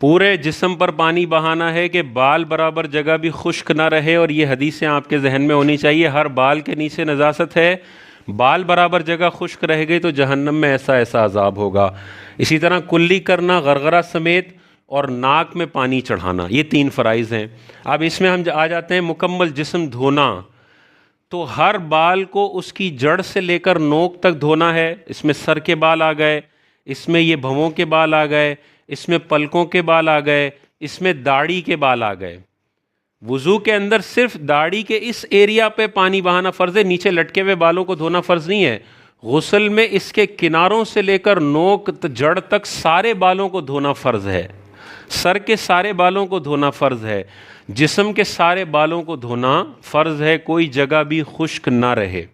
پورے جسم پر پانی بہانا ہے کہ بال برابر جگہ بھی خشک نہ رہے، اور یہ حدیثیں آپ کے ذہن میں ہونی چاہیے، ہر بال کے نیچے نجاست ہے، بال برابر جگہ خشک رہ گئی تو جہنم میں ایسا ایسا عذاب ہوگا۔ اسی طرح کلی کرنا غرغرہ سمیت، اور ناک میں پانی چڑھانا، یہ 3 فرائض ہیں۔ اب اس میں ہم آ جاتے ہیں مکمل جسم دھونا، تو ہر بال کو اس کی جڑ سے لے کر نوک تک دھونا ہے۔ اس میں سر کے بال آ گئے، اس میں یہ بھووں کے بال آ گئے، اس میں پلکوں کے بال آ گئے، اس میں داڑھی کے بال آ گئے۔ وضو کے اندر صرف داڑھی کے اس ایریا پہ پانی بہانا فرض ہے، نیچے لٹکے ہوئے بالوں کو دھونا فرض نہیں ہے۔ غسل میں اس کے کناروں سے لے کر نوک جڑ تک سارے بالوں کو دھونا فرض ہے، سر کے سارے بالوں کو دھونا فرض ہے، جسم کے سارے بالوں کو دھونا فرض ہے، کوئی جگہ بھی خشک نہ رہے۔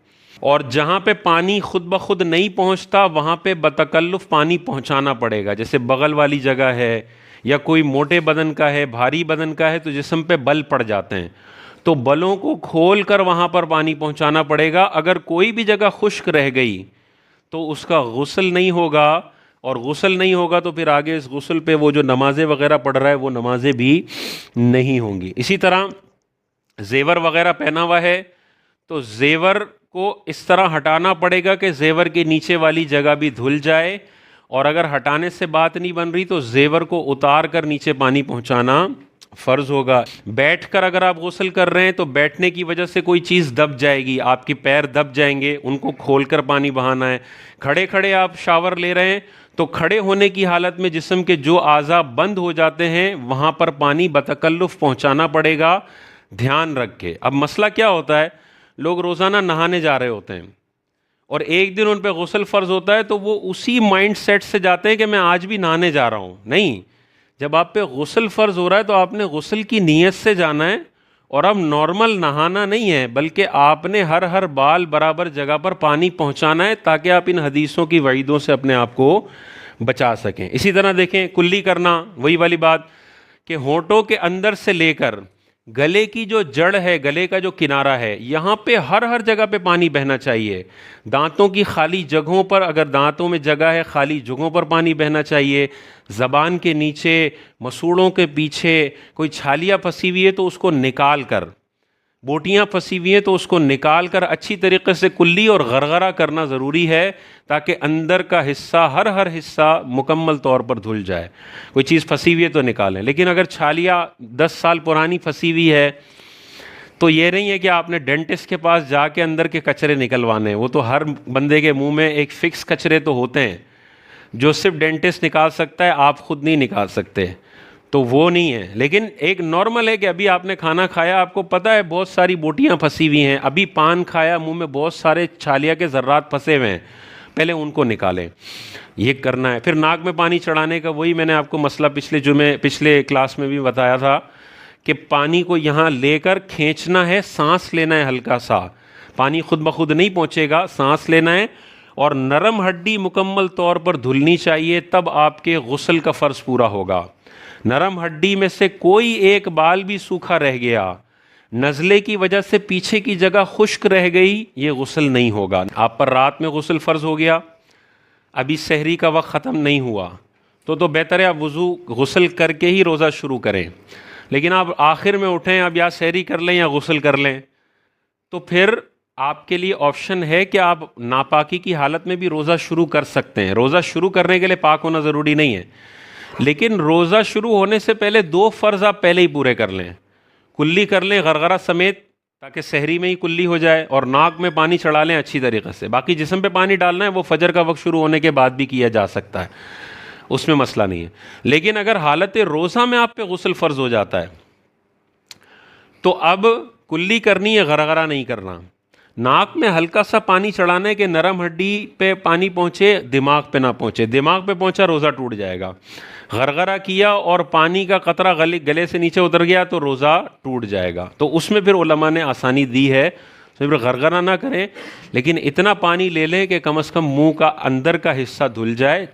اور جہاں پہ پانی خود بخود نہیں پہنچتا وہاں پہ بتکلف پانی پہنچانا پڑے گا، جیسے بغل والی جگہ ہے یا کوئی موٹے بدن کا ہے، بھاری بدن کا ہے تو جسم پہ بل پڑ جاتے ہیں، تو بلوں کو کھول کر وہاں پر پانی پہنچانا پڑے گا۔ اگر کوئی بھی جگہ خشک رہ گئی تو اس کا غسل نہیں ہوگا، اور غسل نہیں ہوگا تو پھر آگے اس غسل پہ وہ جو نمازیں وغیرہ پڑھ رہا ہے وہ نمازیں بھی نہیں ہوں گی۔ اسی طرح زیور وغیرہ پہنا ہوا ہے تو زیور کو اس طرح ہٹانا پڑے گا کہ زیور کے نیچے والی جگہ بھی دھل جائے، اور اگر ہٹانے سے بات نہیں بن رہی تو زیور کو اتار کر نیچے پانی پہنچانا فرض ہوگا۔ بیٹھ کر اگر آپ غسل کر رہے ہیں تو بیٹھنے کی وجہ سے کوئی چیز دب جائے گی، آپ کے پیر دب جائیں گے، ان کو کھول کر پانی بہانا ہے۔ کھڑے کھڑے آپ شاور لے رہے ہیں تو کھڑے ہونے کی حالت میں جسم کے جو اعضاء بند ہو جاتے ہیں وہاں پر پانی بتکلف پہنچانا پڑے گا، دھیان رکھ کے۔ اب مسئلہ کیا ہوتا ہے، لوگ روزانہ نہانے جا رہے ہوتے ہیں اور ایک دن ان پہ غسل فرض ہوتا ہے تو وہ اسی مائنڈ سیٹ سے جاتے ہیں کہ میں آج بھی نہانے جا رہا ہوں۔ نہیں، جب آپ پہ غسل فرض ہو رہا ہے تو آپ نے غسل کی نیت سے جانا ہے، اور اب نارمل نہانا نہیں ہے بلکہ آپ نے ہر بال برابر جگہ پر پانی پہنچانا ہے تاکہ آپ ان حدیثوں کی وعیدوں سے اپنے آپ کو بچا سکیں۔ اسی طرح دیکھیں کلی کرنا، وہی والی بات کہ ہونٹوں کے اندر سے لے کر گلے کی جو جڑ ہے، گلے کا جو کنارہ ہے، یہاں پہ ہر جگہ پہ پانی بہنا چاہیے۔ دانتوں کی خالی جگہوں پر، اگر دانتوں میں جگہ ہے، خالی جگہوں پر پانی بہنا چاہیے۔ زبان کے نیچے، مسوڑوں کے پیچھے کوئی چھالیاں پھنسی ہوئی ہے تو اس کو نکال کر، بوٹیاں پھنسی ہوئی ہیں تو اس کو نکال کر اچھی طریقے سے کلی اور غرغرہ کرنا ضروری ہے تاکہ اندر کا حصہ، ہر حصہ مکمل طور پر دھل جائے۔ کوئی چیز پھنسی ہوئی ہے تو نکالیں، لیکن اگر چھالیاں 10 سال پرانی پھنسی ہوئی ہے تو یہ نہیں ہے کہ آپ نے ڈینٹسٹ کے پاس جا کے اندر کے کچرے نکلوانے ہیں، وہ تو ہر بندے کے منہ میں ایک فکس کچرے تو ہوتے ہیں جو صرف ڈینٹسٹ نکال سکتا ہے، آپ خود نہیں نکال سکتے، تو وہ نہیں ہے۔ لیکن ایک نارمل ہے کہ ابھی آپ نے کھانا کھایا، آپ کو پتہ ہے بہت ساری بوٹیاں پھنسی ہوئی ہیں، ابھی پان کھایا، منہ میں بہت سارے چھالیا کے ذرات پھنسے ہوئے ہیں، پہلے ان کو نکالیں، یہ کرنا ہے۔ پھر ناک میں پانی چڑھانے کا وہی میں نے آپ کو مسئلہ پچھلے کلاس میں بھی بتایا تھا کہ پانی کو یہاں لے کر کھینچنا ہے، سانس لینا ہے ہلکا سا، پانی خود بخود نہیں پہنچے گا، سانس لینا ہے، اور نرم ہڈی مکمل طور پر دھلنی چاہیے، تب آپ کے غسل کا فرض پورا ہوگا۔ نرم ہڈی میں سے کوئی ایک بال بھی سوکھا رہ گیا، نزلے کی وجہ سے پیچھے کی جگہ خشک رہ گئی، یہ غسل نہیں ہوگا۔ آپ پر رات میں غسل فرض ہو گیا، ابھی سحری کا وقت ختم نہیں ہوا تو بہتر ہے آپ غسل کر کے ہی روزہ شروع کریں، لیکن آپ آخر میں اٹھیں، اب یا سحری کر لیں یا غسل کر لیں، تو پھر آپ کے لیے آپشن ہے کہ آپ ناپاکی کی حالت میں بھی روزہ شروع کر سکتے ہیں۔ روزہ شروع کرنے کے لیے پاک ہونا ضروری نہیں ہے، لیکن روزہ شروع ہونے سے پہلے 2 فرض آپ پہلے ہی پورے کر لیں، کلی کر لیں غرغرہ سمیت تاکہ سحری میں ہی کلی ہو جائے، اور ناک میں پانی چڑھا لیں اچھی طریقے سے۔ باقی جسم پہ پانی ڈالنا ہے وہ فجر کا وقت شروع ہونے کے بعد بھی کیا جا سکتا ہے، اس میں مسئلہ نہیں ہے۔ لیکن اگر حالت روزہ میں آپ پہ غسل فرض ہو جاتا ہے تو اب کلی کرنی ہے، غرغرہ نہیں کرنا۔ ناک میں ہلکا سا پانی چڑھانا ہے کہ نرم ہڈی پہ پانی پہنچے، دماغ پہ نہ پہنچے، دماغ پہ پہنچا روزہ ٹوٹ جائے گا۔ غرغرہ کیا اور پانی کا قطرہ گلے سے نیچے اتر گیا تو روزہ ٹوٹ جائے گا، تو اس میں پھر علماء نے آسانی دی ہے، صرف غرغرہ نہ کریں، لیکن اتنا پانی لے لیں کہ کم از کم منہ کا اندر کا حصہ دھل جائے۔